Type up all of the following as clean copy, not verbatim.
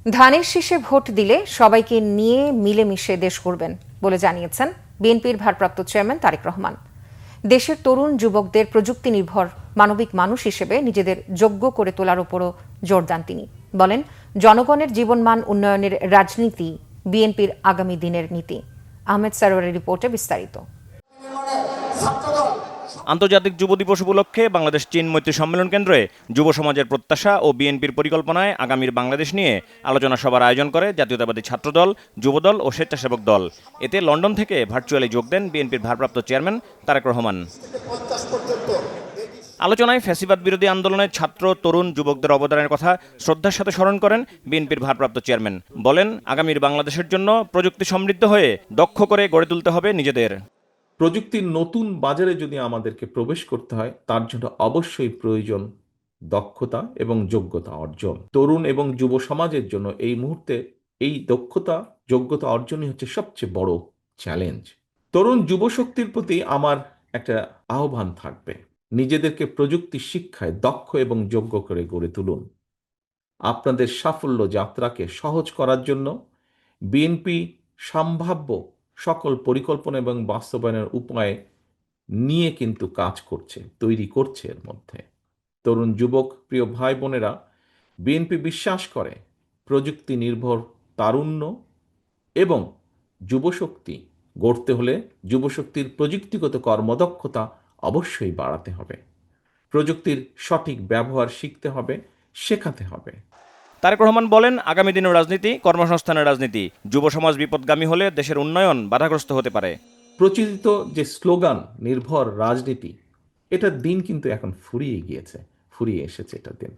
ধানের শীষে ভোট দিলে সবাইকে নিয়ে মিলেমিশে দেশ গড়বেন বলে জানিয়েছেন বিএনপির ভারপ্রাপ্ত চেয়ারম্যান তারেক রহমান। দেশের তরুণ যুবকদের প্রযুক্তি নির্ভর মানবিক মানুষ হিসেবে নিজেদের যোগ্য করে তোলার উপরও জোর দেন তিনি। বলেন, জনগণের জীবনমান উন্নয়নের রাজনীতি বিএনপির আগামী দিনের নীতি। আহমেদ সারোয়ারের রিপোর্টে বিস্তারিত। আন্তর্জাতিক যুব দিবস উপলক্ষে বাংলাদেশ চীন মৈত্রী সম্মেলন কেন্দ্রে যুব সমাজের প্রত্যাশা ও বিএনপির পরিকল্পনায় আগামীর বাংলাদেশ নিয়ে আলোচনা সভার আয়োজন করে জাতীয়তাবাদী ছাত্রদল, যুবদল ও স্বেচ্ছাসেবক দল। এতে লন্ডন থেকে ভার্চুয়ালি যোগ দেন বিএনপির ভারপ্রাপ্ত চেয়ারম্যান তারেক রহমান। আলোচনায় ফ্যাসিবাদ বিরোধী আন্দোলনের ছাত্র, তরুণ, যুবকদের অবদানের কথা শ্রদ্ধার সাথে স্মরণ করেন বিএনপির ভারপ্রাপ্ত চেয়ারম্যান। বলেন, আগামীর বাংলাদেশের জন্য প্রযুক্তি সমৃদ্ধ হয়ে দক্ষ করে গড়ে তুলতে হবে নিজেদের। প্রযুক্তির নতুন বাজারে যদি আমাদেরকে প্রবেশ করতে হয়, তার জন্য অবশ্যই প্রয়োজন দক্ষতা এবং যোগ্যতা অর্জন। তরুণ এবং যুব সমাজের জন্য এই মুহূর্তে এই দক্ষতা যোগ্যতা অর্জনই হচ্ছে সবচেয়ে বড় চ্যালেঞ্জ। তরুণ যুব শক্তির প্রতি আমার একটা আহ্বান থাকবে, নিজেদেরকে প্রযুক্তি শিক্ষায় দক্ষ এবং যোগ্য করে গড়ে তুলুন। আপনাদের সাফল্য যাত্রাকে সহজ করার জন্য বিএনপি সম্ভাব্য সকল পরিকল্পনা এবং বাস্তবায়নের উপায় নিয়ে কিন্তু কাজ করছে, তৈরি করছে। এর মধ্যে তরুণ যুবক প্রিয় ভাই বোনেরা, বিএনপি বিশ্বাস করে প্রযুক্তি নির্ভর তারুণ্য এবং যুবশক্তি গড়তে হলে যুবশক্তির প্রযুক্তিগত কর্মদক্ষতা অবশ্যই বাড়াতে হবে। প্রযুক্তির সঠিক ব্যবহার শিখতে হবে, শেখাতে হবে। তারেক রহমান বলেন, আগামী দিনের রাজনীতি কর্মসংস্থানের রাজনীতি। যুব সমাজ বিপদগামী হলে দেশের উন্নয়ন বাধাগ্রস্ত হতে পারে। প্রচলিত যে স্লোগান নির্ভর রাজনীতি, এটার দিন কিন্তু এখন ফুরিয়ে এসেছে এটার দিন।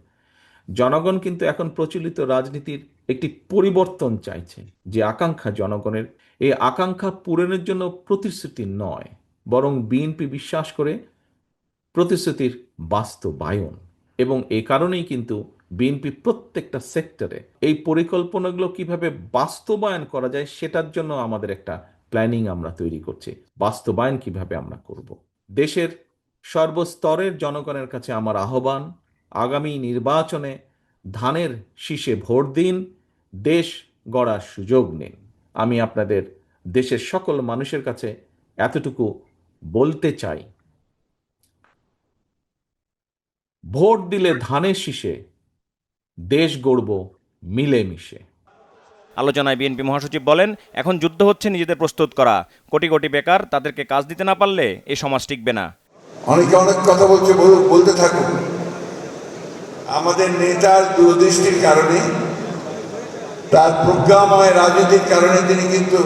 জনগণ কিন্তু এখন প্রচলিত রাজনীতির একটি পরিবর্তন চাইছে। যে আকাঙ্ক্ষা জনগণের, এই আকাঙ্ক্ষা পূরণের জন্য প্রতিশ্রুতি নয়, বরং বিএনপি বিশ্বাস করে প্রতিশ্রুতির বাস্তবায়ন। এবং এই কারণেই কিন্তু বিএনপি প্রত্যেকটা সেক্টরে এই পরিকল্পনাগুলো কিভাবে বাস্তবায়ন করা যায় সেটার জন্য আমাদের একটা প্ল্যানিং আমরা তৈরি করছি। বাস্তবায়ন কিভাবে আমরা করব। দেশের সর্বস্তরের জনগণের কাছে আমার আহ্বান, আগামী নির্বাচনে ধানের শীষে ভোট দিন, দেশ গড়ার সুযোগ নিন। আমি আপনাদের দেশের সকল মানুষের কাছে এতটুকু বলতে চাই, ভোট দিলে ধানের শীষে, দেশ গড়ব মিলেমিশে। আলোচনায় বিএনপি মহাসচিব বলেন, এখন যুদ্ধ হচ্ছে নিজেদের প্রস্তুত করা। কোটি কোটি বেকার, তাদেরকে কাজ দিতে না পারলে এই সমাজ টিকবে না। অনেকে অনেক কথা বলতে থাকুন। আমাদের নেতার দূরদৃষ্টির কারণে, তার প্রজ্ঞাময় রাজনীতির কারণে তিনি কিন্তু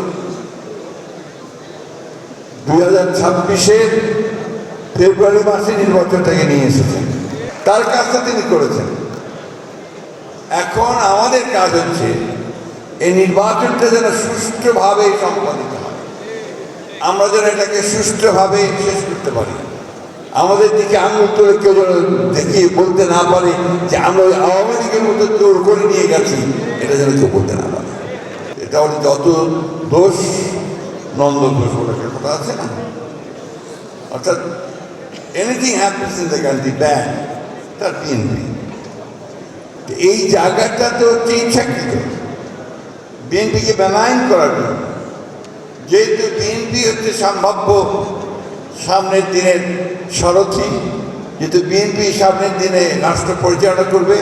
2026-এর ফেব্রুয়ারি মাসে নির্বাচনটাকে নিয়ে এসেছেন। তার কাজটা তিনি করেছেন। এখন আমাদের কাজ হচ্ছে এই নির্বাচনটা যেন সুষ্ঠুভাবে সম্পাদিত হয়, আমরা যেন এটাকে সুষ্ঠুভাবে শেষ করতে পারি। আমাদের দিকে আঙুল তুলে কেউ যেন দেখিয়ে বলতে না পারে যে আমরা ওই আওয়ামী লীগের মতো জোর করে নিয়ে গেছি, এটা যেন কেউ বলতে না পারে। এটা হলে যত দোষ নন্দ দোষ বলে একটা কথা আছে না, অর্থাৎ anything happens in the country bad, তার বিএনপি। এই জায়গাটা তো হচ্ছে ইচ্ছাকৃত বিএনপিকে বেলাইন করার জন্য। যেহেতু বিএনপি হচ্ছে সম্ভাব্য সামনের দিনের সারথি, যেহেতু বিএনপি সামনের দিনে রাষ্ট্র পরিচালনা করবে,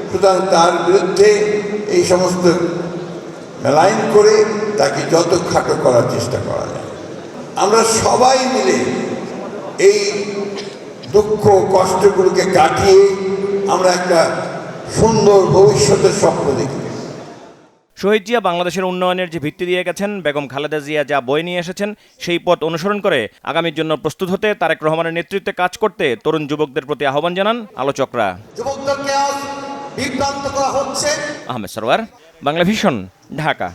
সুতরাং তার বিরুদ্ধে এই সমস্ত মেলাইন করে তাকে যত খাটো করার চেষ্টা করা যায়। আমরা সবাই মিলে এই দুঃখ কষ্টগুলোকে কাটিয়ে আমরা একটা সুন্দর ভবিষ্যতের স্বপ্ন দেখি। শহীদ জিয়া বাংলাদেশের উন্নয়নের যে ভিত্তি দিয়ে গেছেন, বেগম খালেদা জিয়া যা বয়ে নিয়ে এসেছেন, সেই পথ অনুসরণ করে আগামীর জন্য প্রস্তুত হতে তারেক রহমানের নেতৃত্বে কাজ করতে তরুণ যুবকদের প্রতি আহ্বান জানান আলোচকরা। যুবকদেরকে আজ বিভ্রান্ত করা হচ্ছে। আহমেদ সরোয়ার, বাংলা ভিশন, ঢাকা।